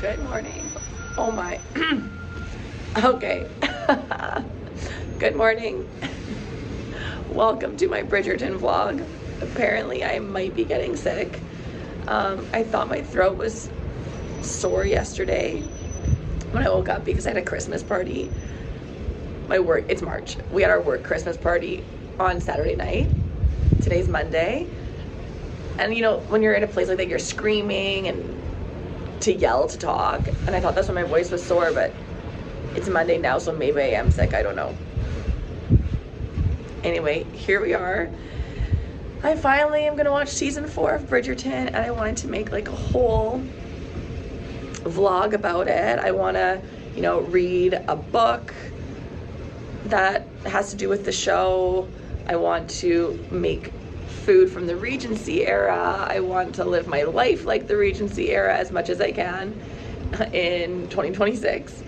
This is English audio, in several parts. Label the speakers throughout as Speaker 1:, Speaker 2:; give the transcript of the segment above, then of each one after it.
Speaker 1: Good morning. Oh my. Okay. Good morning. Welcome to my Bridgerton vlog. Apparently I might be getting sick. I thought my throat was sore yesterday when I woke up because I had a Christmas party. It's March. We had our work Christmas party on Saturday night. Today's Monday. And you know, when you're in a place like that, you're screaming and to yell, to talk. And I thought that's when my voice was sore, but it's Monday now, so maybe I am sick. I don't know. Anyway, here we are. I finally am gonna watch season 4 of Bridgerton, and I wanted to make like a whole vlog about it. I wanna, read a book that has to do with the show. I want to make food from the Regency era. I want to live my life like the Regency era as much as I can in 2026.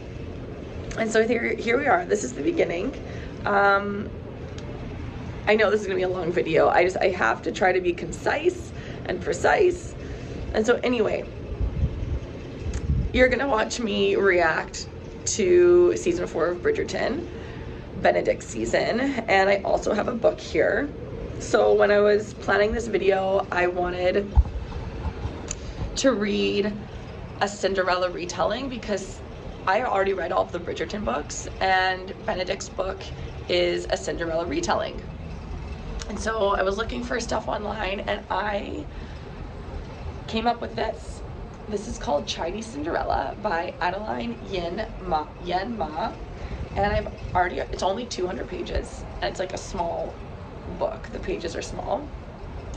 Speaker 1: And so here we are. This is the beginning. I know this is gonna be a long video. I have to try to be concise and precise. And so anyway, you're gonna watch me react to season 4 of Bridgerton, Benedict's season, and I also have a book here. So when I was planning this video, I wanted to read a Cinderella retelling because I already read all of the Bridgerton books, and Benedict's book is a Cinderella retelling. And so I was looking for stuff online, and I came up with this. This is called Chinese Cinderella by Adeline Yen Ma. And it's only 200 pages, and it's like a small book. The pages are small.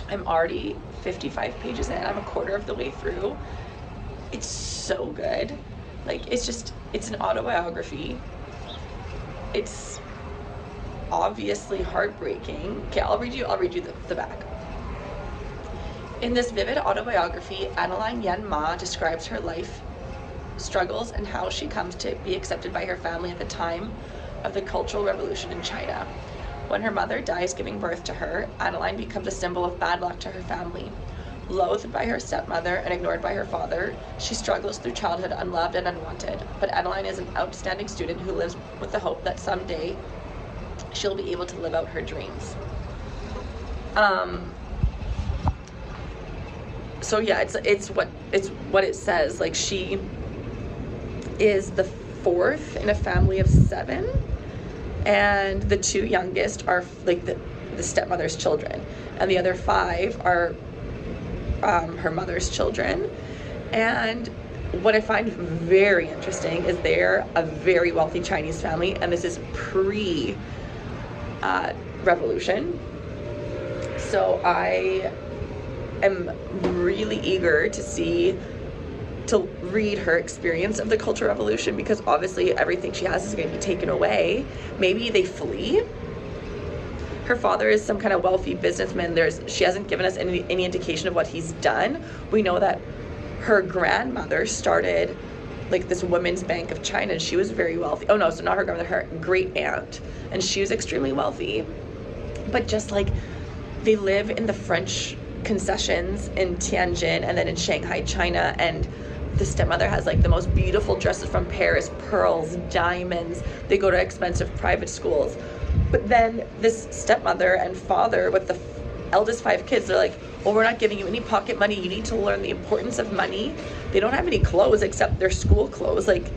Speaker 1: I'm already 55 pages in. I'm a quarter of the way through. It's so good. Like, it's an autobiography. It's obviously heartbreaking. Okay, I'll read you the back. In this vivid autobiography, Adeline Yen Ma describes her life struggles and how she comes to be accepted by her family at the time of the Cultural Revolution in China. When her mother dies giving birth to her, Adeline becomes a symbol of bad luck to her family. Loathed by her stepmother and ignored by her father, she struggles through childhood unloved and unwanted. But Adeline is an outstanding student who lives with the hope that someday she'll be able to live out her dreams. So yeah, it's what it says. Like, she is the 4th in a family of 7. And the 2 youngest are like the stepmother's children, and the other 5 are her mother's children. And what I find very interesting is they're a very wealthy Chinese family, and this is pre-revolution. So I am really eager to read her experience of the Cultural Revolution, because obviously everything she has is going to be taken away. Maybe they flee. Her father is some kind of wealthy businessman. She hasn't given us any indication of what he's done. We know that her grandmother started like this Women's Bank of China, and she was very wealthy. Oh no, so not her grandmother, her great aunt, and she was extremely wealthy. But just like, they live in the French concessions in Tianjin and then in Shanghai, China, and the stepmother has like the most beautiful dresses from Paris, pearls, diamonds. They go to expensive private schools. But then this stepmother and father with the eldest 5 kids, they're like, oh, we're not giving you any pocket money. You need to learn the importance of money. They don't have any clothes except their school clothes. Like,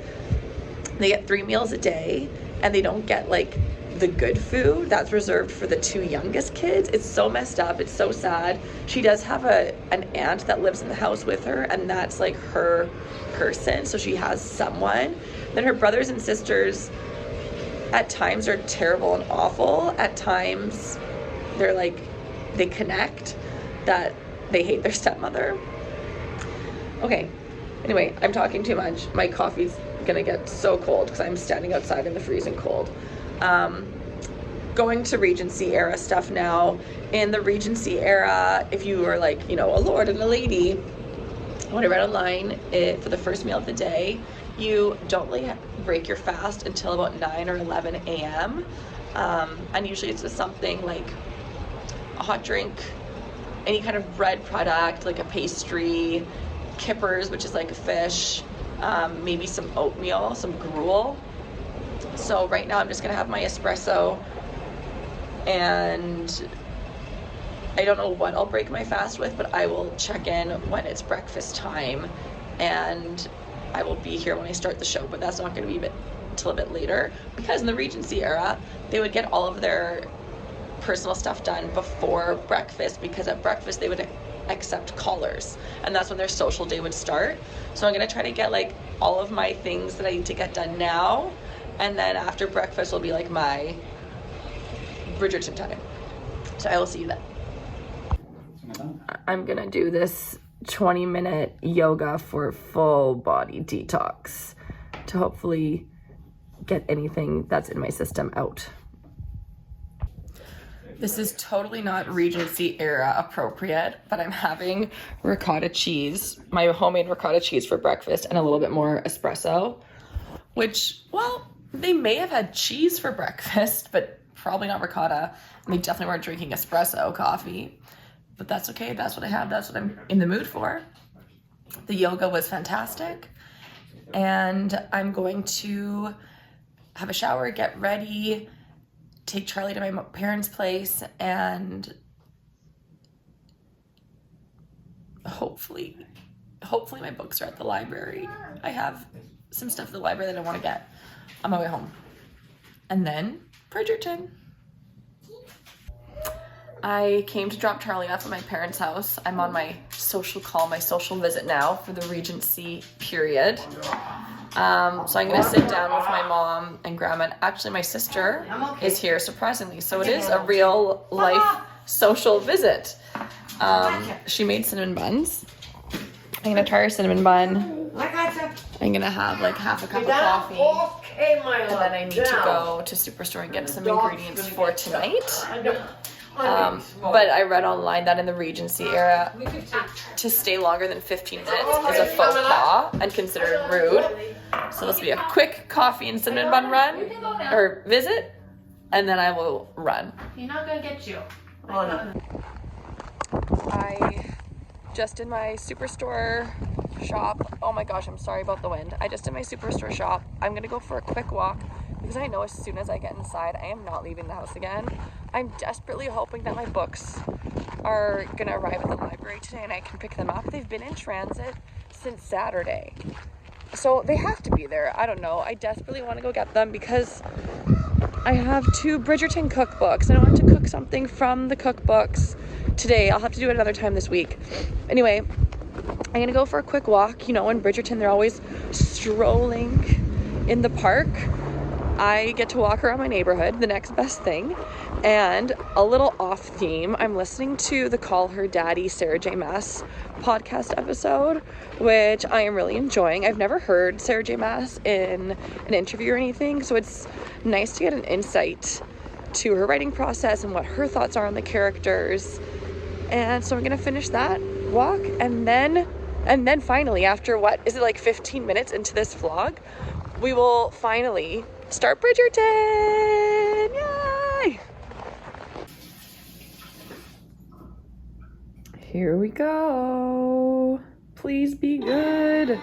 Speaker 1: they get 3 meals a day, and they don't get like the good food that's reserved for the 2 youngest kids. It's so messed up. It's so sad. She does have an aunt that lives in the house with her, and that's like her person, so she has someone. Then her brothers and sisters at times are terrible and awful. At times they're like, they connect that they hate their stepmother. Okay, anyway, I'm talking too much. My coffee's gonna get so cold because I'm standing outside in the freezing cold. Going to Regency era stuff now. In the Regency era, if you were like, a lord and a lady, when I read online, for the first meal of the day, you don't really break your fast until about 9 or 11 a.m. And usually it's just something like a hot drink, any kind of bread product, like a pastry, kippers, which is like a fish, maybe some oatmeal, some gruel. So right now I'm just gonna have my espresso, and I don't know what I'll break my fast with, but I will check in when it's breakfast time, and I will be here when I start the show, but that's not gonna be until a bit later, because in the Regency era, they would get all of their personal stuff done before breakfast, because at breakfast they would accept callers, and that's when their social day would start. So I'm gonna try to get like all of my things that I need to get done now, and then after breakfast will be like my Bridgerton time. So I will see you then. I'm gonna do this 20-minute yoga for full body detox to hopefully get anything that's in my system out. This is totally not Regency era appropriate, but I'm having ricotta cheese, my homemade ricotta cheese for breakfast, and a little bit more espresso, which, well, they may have had cheese for breakfast, but probably not ricotta. And they definitely weren't drinking espresso coffee, but that's okay. That's what I have. That's what I'm in the mood for. The yoga was fantastic, and I'm going to have a shower, get ready, take Charlie to my parents' place, and hopefully my books are at the library. I have some stuff at the library that I want to get on my way home. And then Bridgerton. I came to drop Charlie off at my parents' house. I'm on my social call, my social visit now for the Regency period. So I'm gonna sit down with my mom and grandma. Actually, my sister is here, surprisingly. So it is a real life social visit. She made cinnamon buns. I'm gonna try her cinnamon bun. I'm gonna have like half a cup of coffee. And then I need to go to Superstore and get some ingredients for tonight. But I read online that in the Regency era, to stay longer than 15 minutes is a faux pas and considered rude. So this will be a quick coffee and cinnamon bun run, or visit, and then I will run.
Speaker 2: He's not gonna get you.
Speaker 1: Oh no. I just did my Superstore shop. Oh my gosh, I'm sorry about the wind. I just did my Superstore shop. I'm gonna go for a quick walk because I know as soon as I get inside, I am not leaving the house again. I'm desperately hoping that my books are gonna arrive at the library today and I can pick them up. They've been in transit since Saturday, so they have to be there. I don't know. I desperately want to go get them because I have 2 Bridgerton cookbooks and I want to cook something from the cookbooks today. I'll have to do it another time this week. Anyway, I'm gonna go for a quick walk. You know, in Bridgerton, they're always strolling in the park. I get to walk around my neighborhood, the next best thing. And a little off theme, I'm listening to the Call Her Daddy Sarah J. Maas podcast episode, which I am really enjoying. I've never heard Sarah J. Maas in an interview or anything, so it's nice to get an insight to her writing process and what her thoughts are on the characters. And so I'm gonna finish that walk, and then finally, after what is it, like 15 minutes into this vlog, we will finally start Bridgerton. Yay! Here we go. Please be good.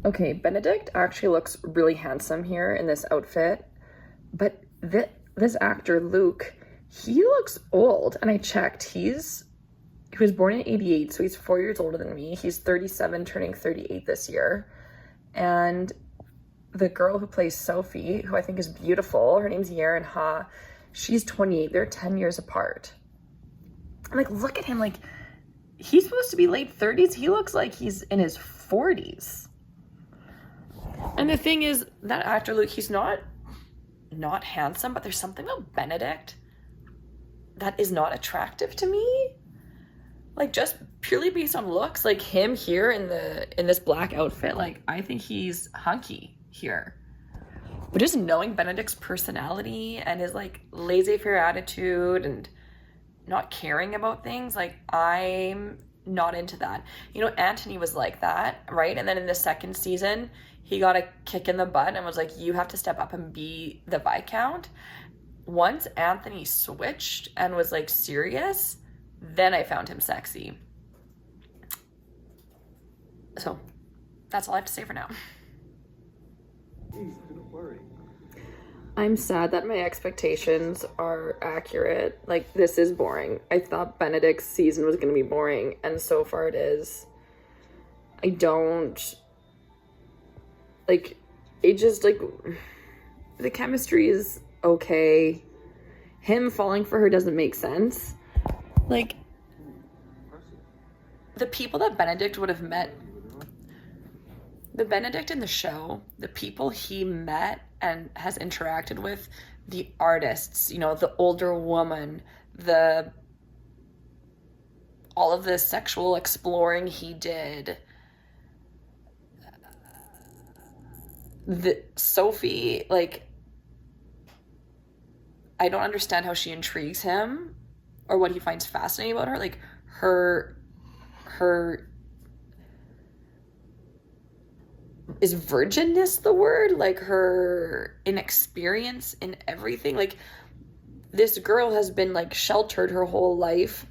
Speaker 1: Okay, Benedict actually looks really handsome here in this outfit, but this actor Luke, he looks old. And I checked, he was born in 88, so he's 4 years older than me. He's 37, turning 38 this year. And the girl who plays Sophie, who I think is beautiful, her name's Yaren Ha, she's 28. They're 10 years apart. I'm like, look at him, like, he's supposed to be late 30s. He looks like he's in his 40s. And the thing is, that actor Luke, he's not handsome, but there's something about Benedict that is not attractive to me. Like, just purely based on looks, like him here in this black outfit, like, I think he's hunky here. But just knowing Benedict's personality and his like laissez-faire attitude and not caring about things, like, I'm not into that. You know, Anthony was like that, right? And then in the second season, he got a kick in the butt and was like, you have to step up and be the Viscount. Once Anthony switched and was like serious, then I found him sexy. So that's all I have to say for now.
Speaker 2: Please, don't worry.
Speaker 1: I'm sad that my expectations are accurate. Like, this is boring. I thought Benedict's season was going to be boring, and so far it is. I don't... Like, it just, like... The chemistry is okay. Him falling for her doesn't make sense. Like, the people that Benedict would have met... The Benedict in the show, the people he met and has interacted with, the artists, you know, the older woman, all of the sexual exploring he did, Sophie, like, I don't understand how she intrigues him or what he finds fascinating about her. Like, her is virginness the word? Like, her inexperience in everything. Like, this girl has been, like, sheltered her whole life,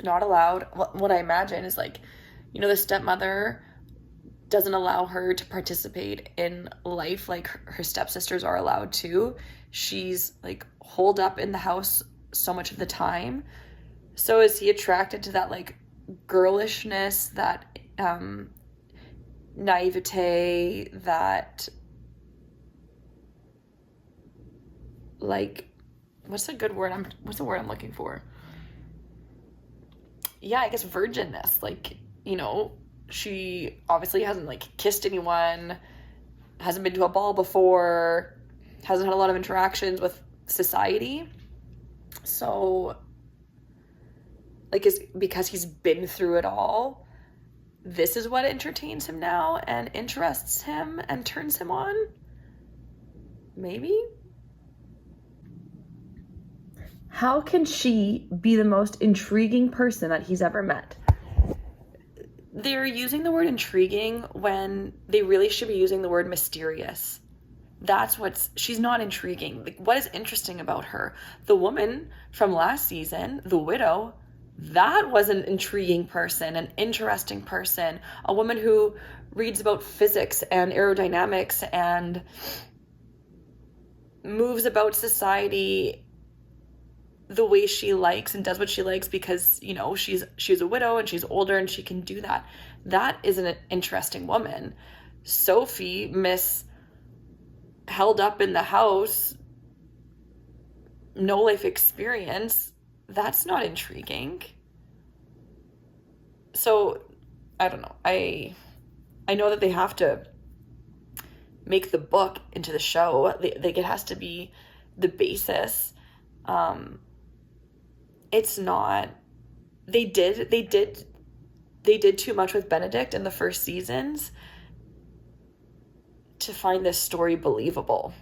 Speaker 1: not allowed. What I imagine is, like, you know, the stepmother doesn't allow her to participate in life like her stepsisters are allowed to. She's, like, holed up in the house so much of the time. So is he attracted to that, like, girlishness, that naivete, that, like, what's the word I'm looking for? Yeah, I guess virginness. Like, you know, she obviously hasn't, like, kissed anyone, hasn't been to a ball before, hasn't had a lot of interactions with society. So, like, because he's been through it all, this is what entertains him now and interests him and turns him on? Maybe? How can she be the most intriguing person that he's ever met? They're using the word intriguing when they really should be using the word mysterious. She's not intriguing. Like, what is interesting about her? The woman from last season, the widow, that was an intriguing person, an interesting person, a woman who reads about physics and aerodynamics and moves about society the way she likes and does what she likes because, you know, she's a widow and she's older and she can do that. That is an interesting woman. Sophie, held up in the house, no life experience, that's not intriguing. So, I don't know. I know that they have to make the book into the show. Like, it has to be the basis. It's not. They did too much with Benedict in the first seasons to find this story believable.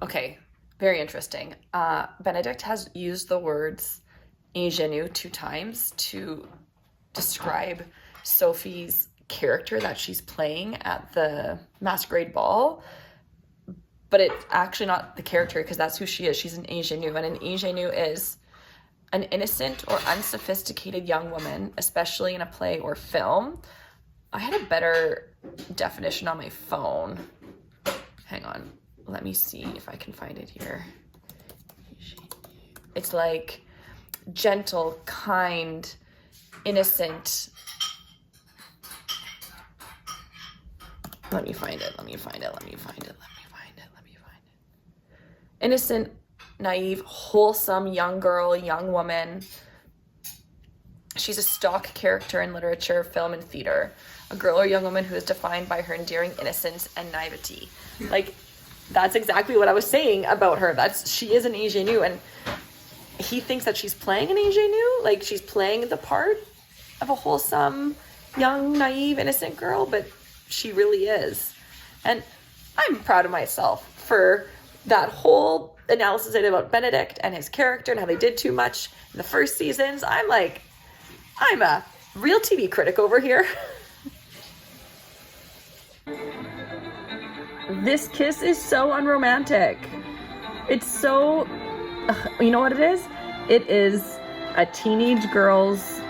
Speaker 1: Okay, very interesting. Benedict has used the words ingénue 2 times to describe Sophie's character that she's playing at the masquerade ball. But it's actually not the character, because that's who she is. She's an ingénue, and an ingénue is an innocent or unsophisticated young woman, especially in a play or film. I had a better definition on my phone. Hang on. Let me see if I can find it here. It's like gentle, kind, innocent. Let me find it. Innocent, naive, wholesome young girl, young woman. She's a stock character in literature, film, and theater. A girl or young woman who is defined by her endearing innocence and naivety. Like, that's exactly what I was saying about her. She is an ingénue, and he thinks that she's playing an ingénue, like she's playing the part of a wholesome, young, naive, innocent girl, but she really is. And I'm proud of myself for that whole analysis I did about Benedict and his character and how they did too much in the first seasons. I'm a real TV critic over here. This kiss is so unromantic. It's so, you know what it is? It is a teenage girl's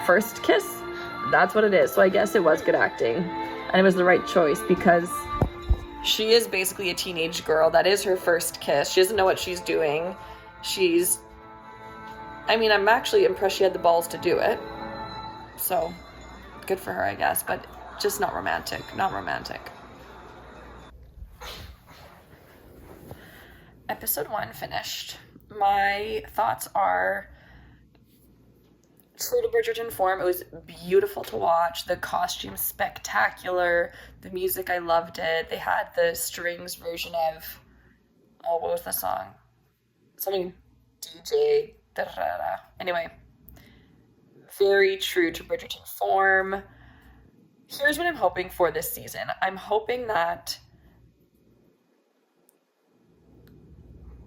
Speaker 1: first kiss. That's what it is. So I guess it was good acting. And it was the right choice because she is basically a teenage girl. That is her first kiss. She doesn't know what she's doing. I'm actually impressed she had the balls to do it. So, good for her, I guess. But just not romantic. Not romantic. Episode 1 finished. My thoughts are true to Bridgerton form. It was beautiful to watch. The costumes spectacular. The music, I loved it. They had the strings version of, what was the song? Something DJ. Da-da-da-da. Anyway, very true to Bridgerton form. Here's what I'm hoping for this season. I'm hoping that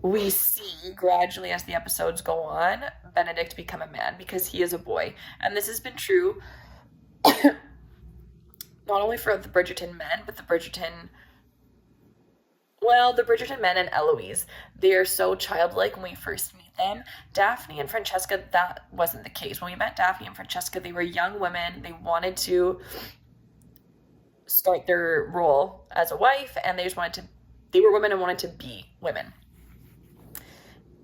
Speaker 1: we see gradually as the episodes go on, Benedict become a man because he is a boy. And this has been true not only for the Bridgerton men, but the Bridgerton men and Eloise. They are so childlike when we first meet them. Daphne and Francesca, that wasn't the case. When we met Daphne and Francesca, they were young women. They wanted to start their role as a wife, and they were women and wanted to be women.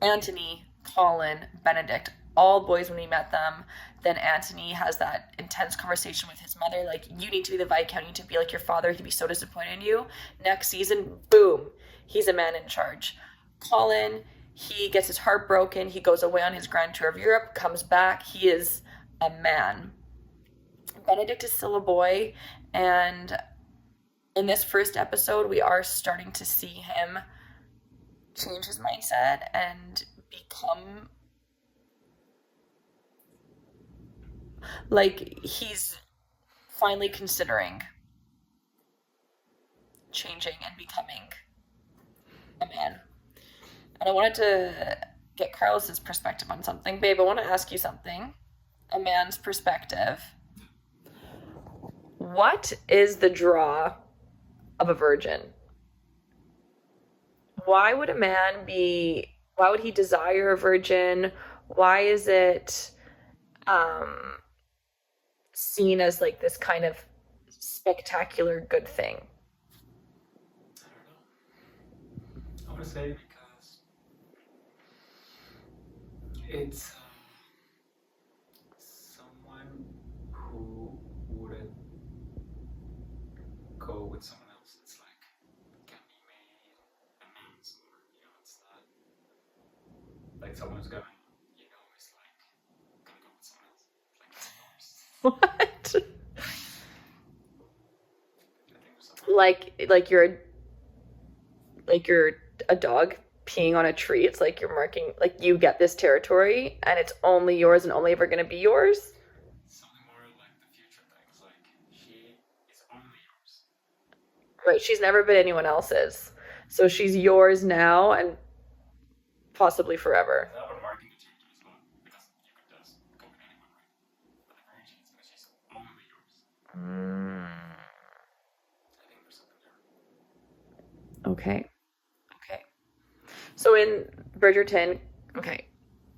Speaker 1: Anthony, Colin, Benedict, all boys when we met them. Then Anthony has that intense conversation with his mother, like, you need to be the Viscount, you need to be like your father, he'd be so disappointed in you. Next season, boom, he's a man in charge. Colin, he gets his heart broken, he goes away on his grand tour of Europe, comes back, he is a man. Benedict is still a boy, and in this first episode, we are starting to see him change his mindset and become like he's finally considering changing and becoming a man. And I wanted to get Carlos's perspective on something. Babe, I want to ask you something. A man's perspective. What is the draw of a virgin? Why would he desire a virgin? Why is it seen as like this kind of spectacular good thing?
Speaker 2: I don't know. I want to say because it's someone who wouldn't go with someone else. It's like can be made a man's or it's not like someone's going, it's like gonna go with someone else. It's like
Speaker 1: What?
Speaker 2: I think there's something.
Speaker 1: Like you're a dog peeing on a tree. It's like you're marking, like you get this territory and it's only yours and only ever going to be yours.
Speaker 2: Something more like the future things. Like she is only yours.
Speaker 1: Right. She's never been anyone else's. So she's yours now and possibly forever.
Speaker 2: That would mark the change as well, because you could just go with anyone, right? But the virgin is because she's only yours. I think there's something there.
Speaker 1: Okay. So in Bridgerton, okay,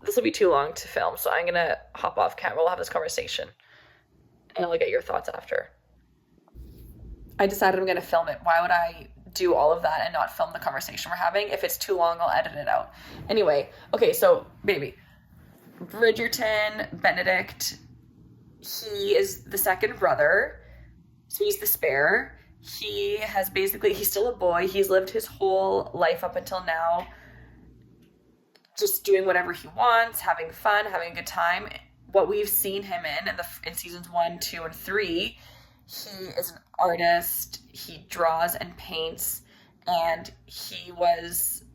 Speaker 1: this will be too long to film, so I'm going to hop off camera. We'll have this conversation, and I'll get your thoughts after. I decided I'm going to film it. Why would I do all of that and not film the conversation we're having? If it's too long, I'll edit it out. Anyway, okay, so, baby. Bridgerton, Benedict, he is the second brother, so he's the spare. He's still a boy. He's lived his whole life up until now just doing whatever he wants, having fun, having a good time. What we've seen him in seasons 1, 2, and 3, he is an artist. He draws and paints, and he was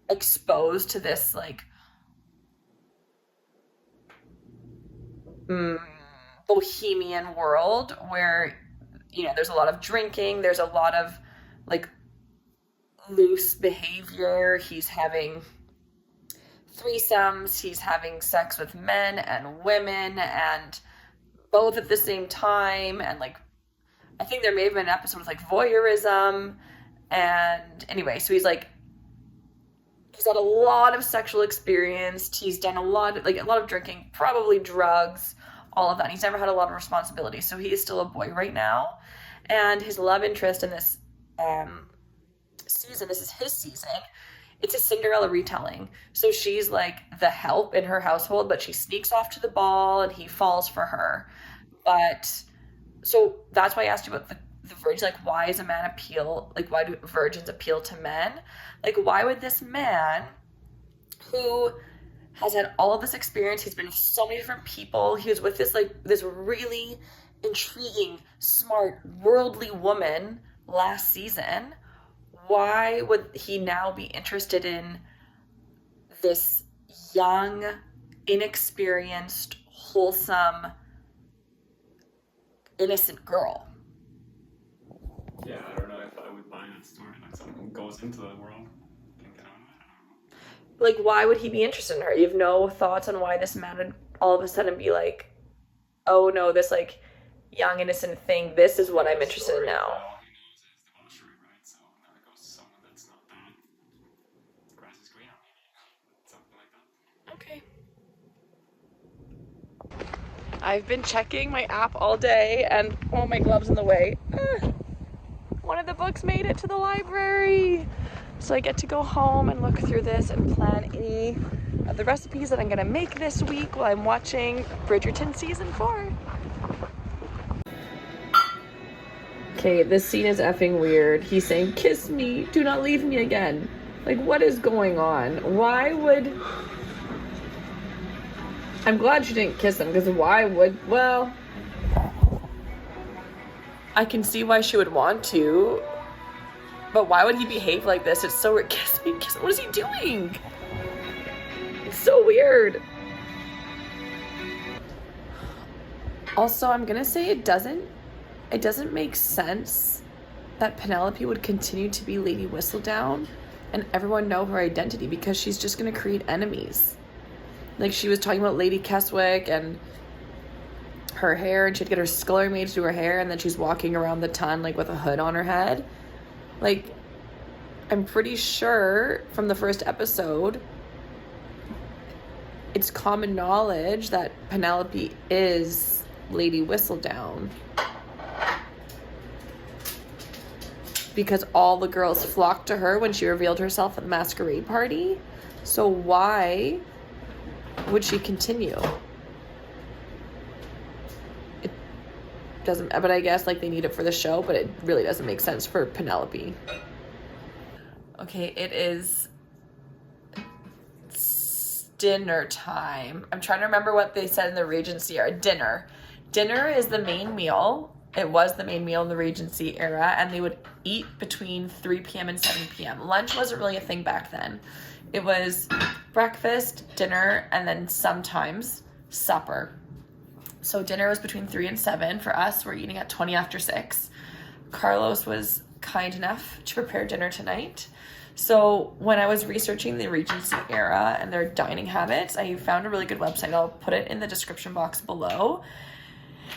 Speaker 1: exposed to this like bohemian world where there's a lot of drinking, there's a lot of like loose behavior. He's having threesomes, he's having sex with men and women and both at the same time, and like I think there may have been an episode with like voyeurism. And anyway, so he's like He's had a lot of sexual experience. He's done a lot of drinking, probably drugs, all of that. He's never had a lot of responsibility. So he is still a boy right now. And his love interest in this season, this is his season, it's a Cinderella retelling. So she's like the help in her household, but she sneaks off to the ball and he falls for her. But so that's why I asked you about the virgin. Like, why is a man appeal? Like, why do virgins appeal to men? Like, why would this man who has had all of this experience, he's been with so many different people, he was with this really intriguing, smart, worldly woman last season, why would he now be interested in this young, inexperienced, wholesome, innocent girl?
Speaker 2: Yeah, I don't know if I would buy that story. Like, someone who goes into the world can get on it. I don't know.
Speaker 1: Like, why would he be interested in her? You have no thoughts on why this man would all of a sudden be like, oh no, this like young, innocent thing, this is what I'm interested in now.
Speaker 2: All he knows is debauchery, right? So now it goes to someone that's not that. The grass is greener, maybe. Something like that.
Speaker 1: Okay. I've been checking my app all day and my glove's in the way. One of the books made it to the library. So I get to go home and look through this and plan any of the recipes that I'm gonna make this week while I'm watching Bridgerton season 4. Okay, this scene is effing weird. He's saying, kiss me, do not leave me again. Like, what is going on? Why would... I'm glad she didn't kiss him, because why would... Well, I can see why she would want to, but why would he behave like this? It's so weird. Kiss me, kiss me. What is he doing? It's so weird. Also, I'm gonna say it doesn't make sense that Penelope would continue to be Lady Whistledown and everyone know her identity, because she's just gonna create enemies. Like, she was talking about Lady Keswick and her hair, and she'd get her scullery maid to do her hair, and then she's walking around the ton like with a hood on her head. Like, I'm pretty sure from the first episode it's common knowledge that Penelope is Lady Whistledown, because all the girls flocked to her when she revealed herself at the masquerade party. So why would she continue? It doesn't, but I guess like they need it for the show, but it really doesn't make sense for Penelope. Okay, it is dinner time. I'm trying to remember what they said in the Regency era. Dinner is the main meal. It was the main meal in the Regency era, and they would eat between 3 p.m. and 7 p.m. Lunch wasn't really a thing back then. It was breakfast, dinner, and then sometimes supper. So dinner was between 3 and 7. For us, we're eating at 20 after 6. Carlos was kind enough to prepare dinner tonight. So when I was researching the Regency era and their dining habits, I found a really good website. I'll put it in the description box below.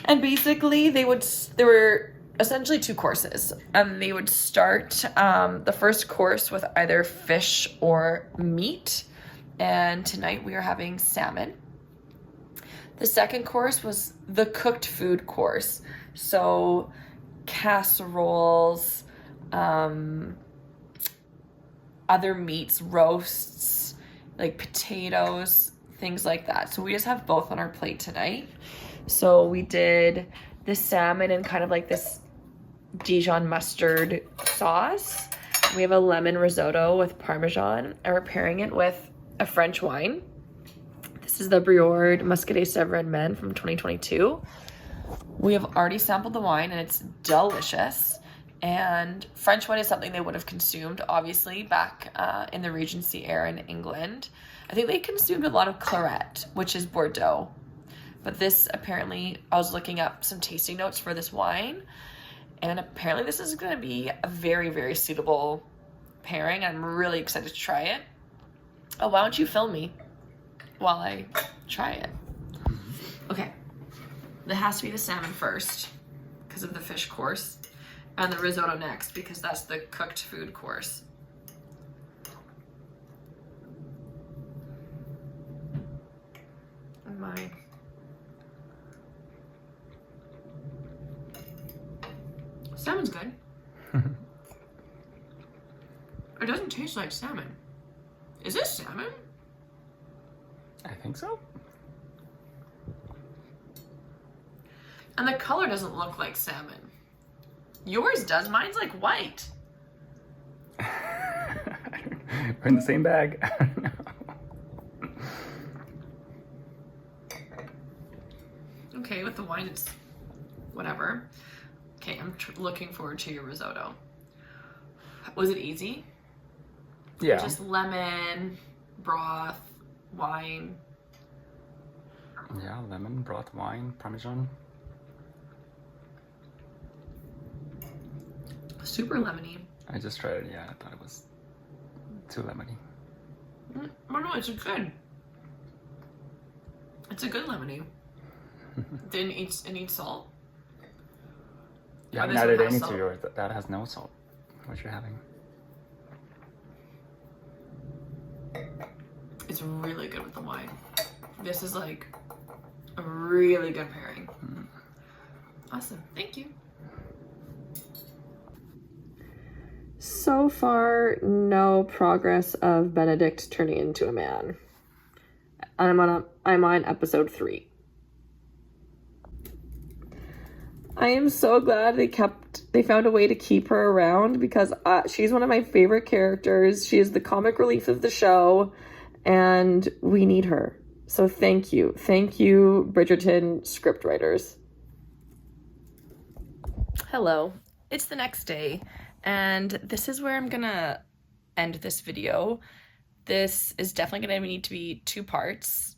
Speaker 1: And basically, there were essentially 2 courses. They would start the first course with either fish or meat. And tonight we are having salmon. The second course was the cooked food course. So casseroles, other meats, roasts, like potatoes, things like that. So we just have both on our plate tonight. So we did the salmon in kind of like this Dijon mustard sauce. We have a lemon risotto with Parmesan, and we're pairing it with a French wine. This is the Briord Muscadet Sèvres Men from 2022. We have already sampled the wine, and it's delicious. And French wine is something they would have consumed, obviously, back in the Regency era in England. I think they consumed a lot of Claret, which is Bordeaux. But this, apparently, I was looking up some tasting notes for this wine, and apparently this is going to be a very, very suitable pairing. I'm really excited to try it. Oh, why don't you film me while I try it? Okay. There has to be the salmon first because of the fish course, and the risotto next because that's the cooked food course. my. Salmon's good. It doesn't taste like salmon. Is this salmon?
Speaker 2: I think so.
Speaker 1: And the color doesn't look like salmon. Yours does. Mine's like white.
Speaker 2: We're in the same bag. I don't know.
Speaker 1: Okay, with the wine, it's whatever. Okay, I'm looking forward to your risotto. Was it easy?
Speaker 2: Yeah.
Speaker 1: Just lemon, broth, wine.
Speaker 2: Yeah, lemon, broth, wine, parmesan.
Speaker 1: Super lemony.
Speaker 2: I just tried it, yeah, I thought it was too lemony.
Speaker 1: Oh no, it's good. It's a good lemony. Didn't eat any salt?
Speaker 2: You
Speaker 1: Oh,
Speaker 2: haven't
Speaker 1: this
Speaker 2: added
Speaker 1: one has
Speaker 2: any
Speaker 1: salt.
Speaker 2: to yours. That has no salt. What you're having.
Speaker 1: It's really good with the wine. This is like a really good pairing. Awesome. Thank you. So far, no progress of Benedict turning into a man. I'm on episode 3. I am so glad they found a way to keep her around because she's one of my favorite characters. She is the comic relief of the show, and we need her. So thank you. Thank you, Bridgerton scriptwriters. Hello. It's the next day, and this is where I'm gonna end this video. This is definitely gonna need to be 2 parts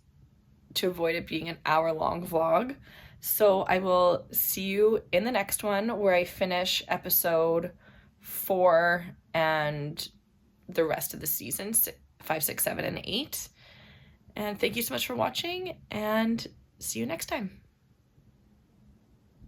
Speaker 1: to avoid it being an hour-long vlog. So I will see you in the next one where I finish episode 4 and the rest of the season, 5, 6, 7, and 8. And thank you so much for watching, and see you next time.